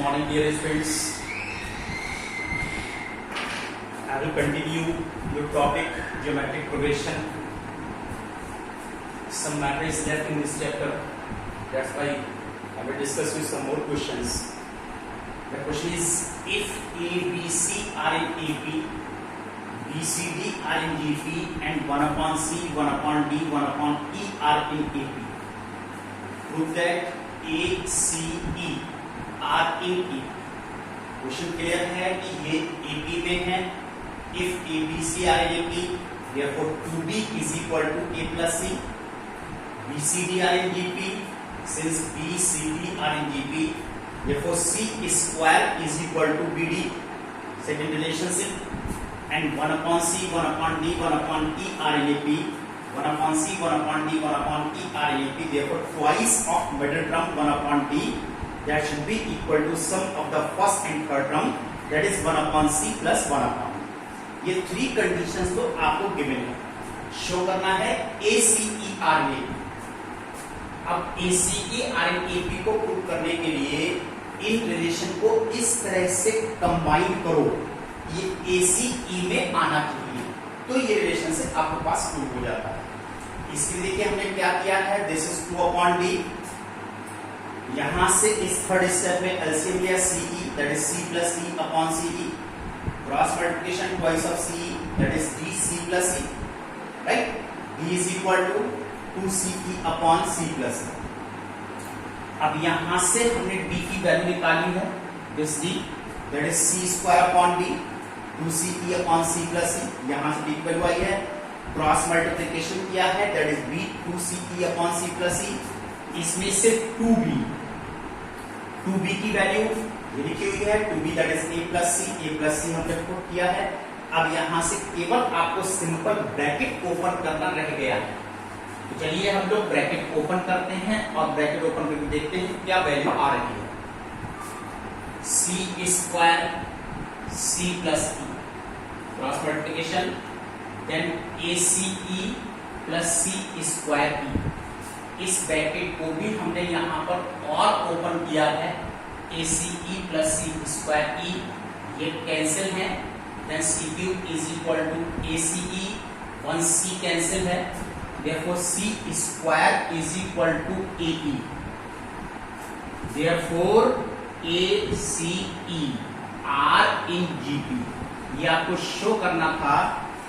morning, dear students. I will continue your topic, geometric progression. Some matter is left in this chapter. That's why I will discuss with some more questions. The question is, if A, B, C are in AP, B, C, D are in GP, and 1 upon C, 1 upon D, 1 upon E are in AP, prove that A, C, E are in AP. Question clear है कि ये AP में है. If A, B, C are in AP, therefore 2B is equal to A plus C. B, C, D are in GP. Since B, C, D are in GP, therefore C square is equal to BD. Second relationship. And 1 upon C, 1 upon D, 1 upon E are in AP. 1 upon C, 1 upon D, 1 upon E are in AP. Therefore twice of middle term 1 upon D, that should be equal to sum of the first and third term, that is 1 upon C plus 1 upon. ये three conditions तो आपको given है. Show करना है ACE R in AP. अब ACE R in AP को prove करने के लिए इन रिलेशन को इस तरह से कंबाइन करो, ये ACE में आना चाहिए, तो ये रिलेशनशिप आपके पास प्रूव हो जाता है. इसके लिए देखिए हमने क्या किया है, दिस इज 2 upon D. यहां से इस थर्ड स्टेप में एलसीएम लिया CE, that is C plus E upon CE. Cross multiplication twice of CE, that is D C plus C, right? D is equal to 2CE upon C plus E. अब यहां से हमने D की value निकाली है, this D, that is C square upon D, 2CE upon C plus C. यहां से D की वैल्यू आई है, क्रॉस मल्टीप्लिकेशन किया है, that is B 2CE upon C plus C. इसमें से 2B की वैल्यू ये लिखी हुई है, 2B that is A plus C हमने पुट किया है. अब यहां से केवल आपको सिंपल ब्रैकेट ओपन करना रह गया है. तो चलिए हम लोग ब्रैकेट ओपन करते हैं और ब्रैकेट ओपन करके देखते हैं क्या वैल्यू आ रही है. C square C plus E cross multiplication, then ACE plus C square E. इस ब्रैकेट को भी हमने यहां पर और ओपन किया है, ACE plus C square E, ये कैंसिल है, then C cube is equal to ACE, 1C cancel है, therefore C square is equal to AE. Therefore ACE are in GP. ये आपको शो करना था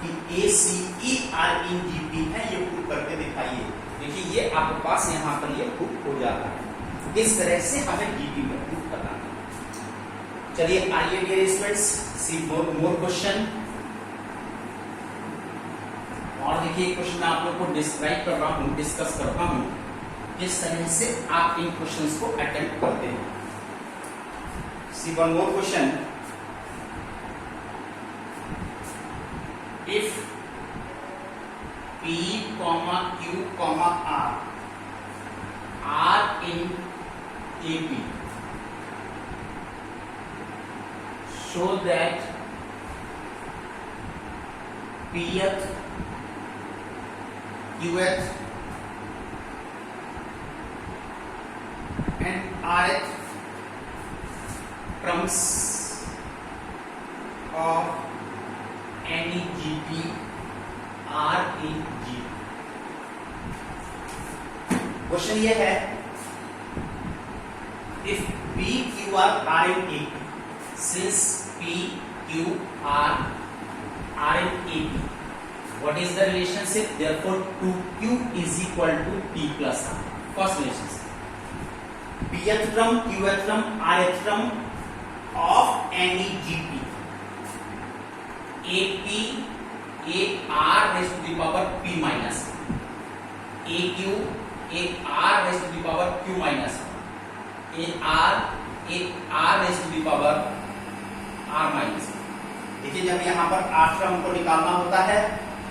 कि ACE are in GP है, ये प्रूव करके दिखाइए. देखिए ये आपके पास यहां पर ये प्रूव हो जाता है. इस तरह से हमें GP में प्रूव करना है. चलिए आइए डियर स्टूडेंट्स, सी मोर क्वेश्चन. और देखिए क्वेश्चन मैं आप लोग को डिस्क्राइब कर रहा हूं, डिस्कस कर रहा हूं, किस तरह से आप इन क्वेश्चंस को अटेम्प्ट करते हैं. See one more question. If P, Q, R are in AP, show that Pth, Qth and Rth terms of any GP are in G. Question ये है, if P, Q, R are in AP, since P, Q, R are in AP, what is the relationship? Therefore 2Q is equal to P plus R. First relationship. Pth term, Qth term, Rth term of any GP, AP, AR raised to the power P minus, AQ, AR raised to the power Q minus, AR raised to the power R minus. देखिए जब यहाँ पर R term को निकालना होता है,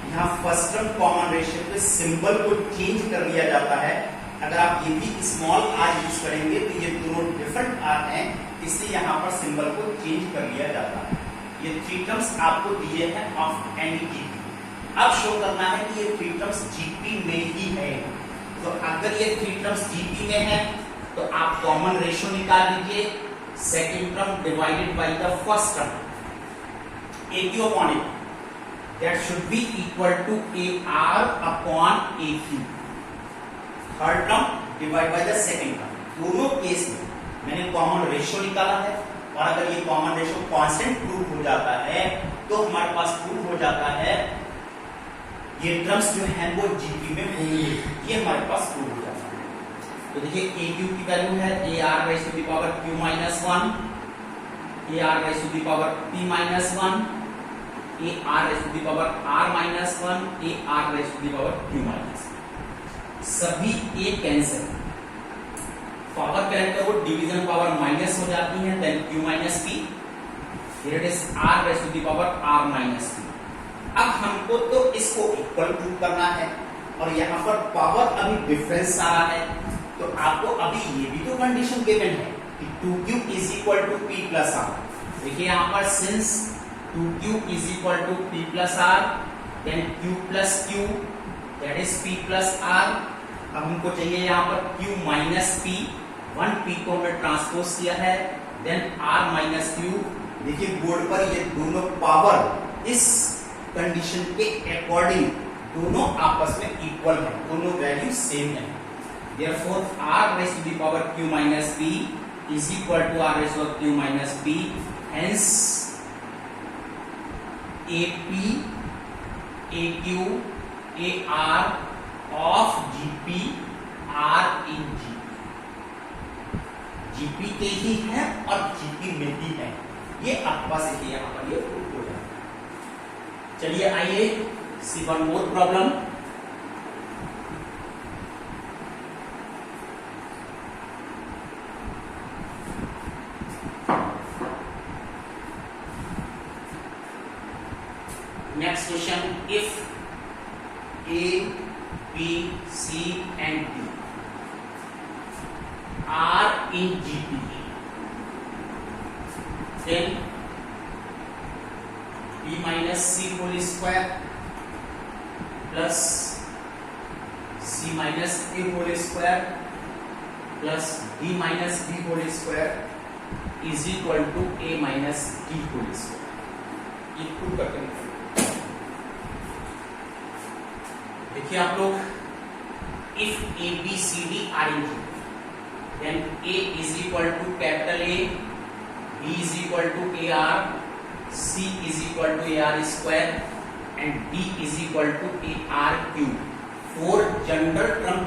यहाँ first term common ratio के सिंबल को चेंज कर दिया जाता है. अगर आप ये भी स्मॉल r यूज करेंगे तो ये दोनों डिफरेंट r हैं, इसलिए यहाँ पर सिंबल को चेंज कर दिया जाता है. ये थ्री टर्म्स आपको दिए हैं ऑफ एनी जीपी. अब शो करना है कि ये थ्री टर्म्स जीपी में ही है. तो अगर ये थ्री टर्म्स जीपी में है तो आप कॉमन रेशियो निकाल लीजिए. second term divided by the first term, AQ upon AP, that should be equal to AR upon AQ. Third term divide by the second term. दोनों केस में मैंने common ratio निकाला है, और अगर ये कॉमन रेशियो कांस्टेंट प्रूव हो जाता है तो हमारे पास प्रूव हो जाता है ये टर्म्स जो हैं वो जीपी में होंगे, ये हमारे पास प्रूव हो जाता है। तो देखिए AQ की वैल्यू है AR raise to the power Q minus 1, AR raise to the power P minus 1, AR raise to the power R minus 1, AR raise to the power Q minus 1। सभी A cancel, power correct करो, division power minus हो जाती है, then Q minus P, here it is R raise to the power R minus P। अब हमको तो इसको equal prove करना है, और यहाँ पर पावर अभी डिफरेंस आ रहा है, तो आपको अभी ये भी तो कंडीशन गिवन है कि 2Q is equal to P plus R। देखिए यहाँ पर since 2Q is equal to P plus R, then Q plus Q that is P plus R। अब हमको चाहिए यहाँ पर Q माइनस P, 1P को हमने ट्रांसपोज किया है, देन R माइनस Q। देखिए बोर्ड पर ये दोनों पावर इस कंडीशन के अकॉर्डिंग दोनों आपस में इक्वल है, दोनों वैल्यू सेम है। Therefore, R raised to the power Q minus P is equal to R raised to Q minus P. Hence, AP, AQ, AR of GP are in GP. GP के ही है और GP में ही है, ये आपके पास देखिए यहाँ पर ये प्रूफ हो जाए। चलिए आइए see one more problem. Next question, if A, B, C and D are in GP, then B minus C whole square plus C minus A whole square plus D minus D whole square is equal to A minus D whole square। ये prove करते हैं। देखिए आप लोग, if A, B, C, D are in GP, then A is equal to capital A, B is equal to AR, C is equal to AR square and D is equal to AR cube। 4 general term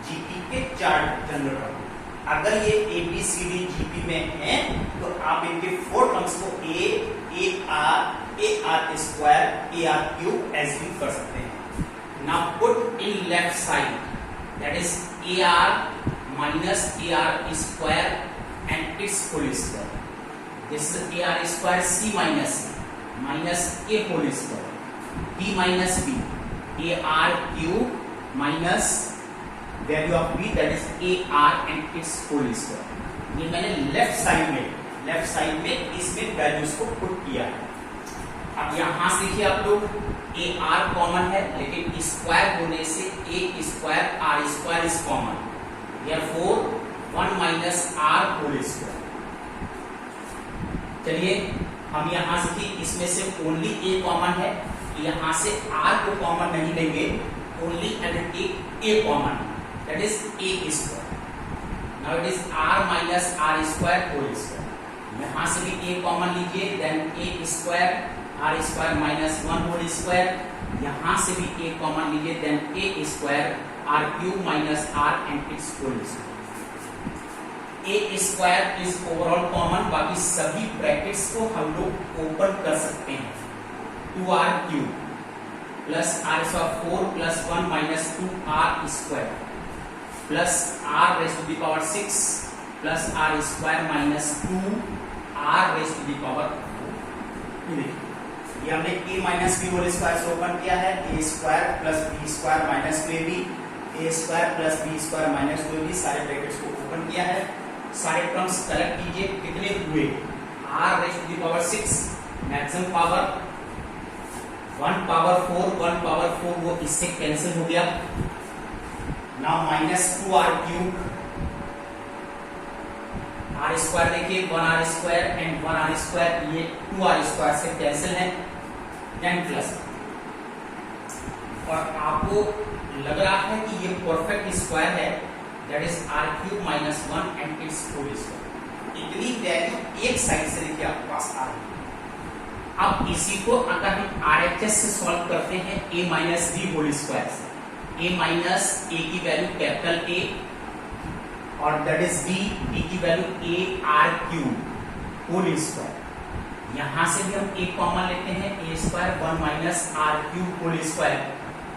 GP के 4 general term. अगर ये A, B, C, D GP में है तो आप इनके 4 terms को A, AR square, AR cube ऐसे भी कर सकते हैं। Now put in left side, that is AR minus AR square and its whole square. This is AR square C minus A whole square, B minus B, AR cube minus value of B that is AR and its whole square। ये मैंने left side में इसमें values को put किया है। अब यहां से देखिए आप लोग, AR कॉमन है लेकिन स्क्वायर होने से A square R square is common, therefore 1 minus R whole square। चलिए हम यहां से कि इसमें से ओनली A कॉमन है, यहां से R को कॉमन नहीं लेंगे, only and take A common, that is A square. Now it is R minus R square whole square। यहां से भी A कॉमन लीजिए, then A square R square minus 1 whole square, यहां से भी A कॉमन लीजिए, then A square R cube minus R and its whole square. A square is overall common, बाकी सभी ब्रैकेट्स को हम लोग ओपन कर सकते हैं। 2R cube plus R square 4 plus 1 minus 2R square plus R raise to the power 6 plus R square minus 2R raise to the power 4। ये हमने A minus B whole square से open किया है, A square plus B square minus 2AB, A square plus B square minus 2AB, सारे brackets को open किया है। सारे टर्म्स कलेक्ट कीजिए, कितने हुए, R raise to the power 6 maximum power, 1 power 4 वो इससे कैंसिल हो गया। Now minus 2R cube, R square देखिए 1r² एंड 1r², ये 2r² से कैंसिल है, एंड प्लस, और आपको लग रहा है कि ये परफेक्ट स्क्वायर है, that is r³ - 1 and its whole square. इतनी वैल्यू एक साइड से देखिए आपके पास आ रही है। अब इसी को अगर हम RHS से सॉल्व करते हैं a - b होल स्क्वायर से, a की वैल्यू कैपिटल A और दैट इज b की वैल्यू ar³ होल स्क्वायर। यहां से भी हम a कॉमन लेते हैं, a² 1 - r³ whole square,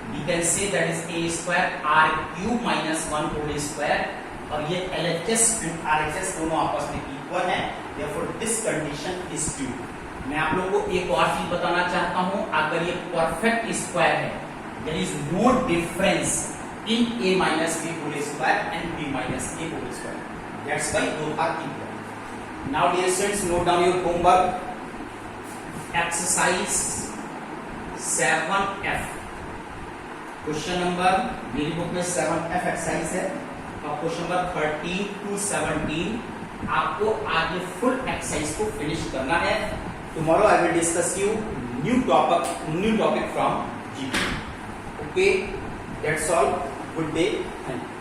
we can say that is a² r³ - 1 whole square, और ये LHS एंड RHS दोनों आपस में इक्वल है, therefore this condition is true। मैं आप लोगों को एक और चीज बताना चाहता हूं, अगर ये परफेक्ट स्क्वायर है, there is no difference in a - b whole square and b - a whole square, that's why both are equal। Now dear students, note down your homework, exercise 7F, question number, मेरी book में 7F exercise है, और question number 13 to 17 आपको आगे full exercise को finish करना है। Tomorrow I will discuss you new topic from GK. Okay, that's all, good day, thank you.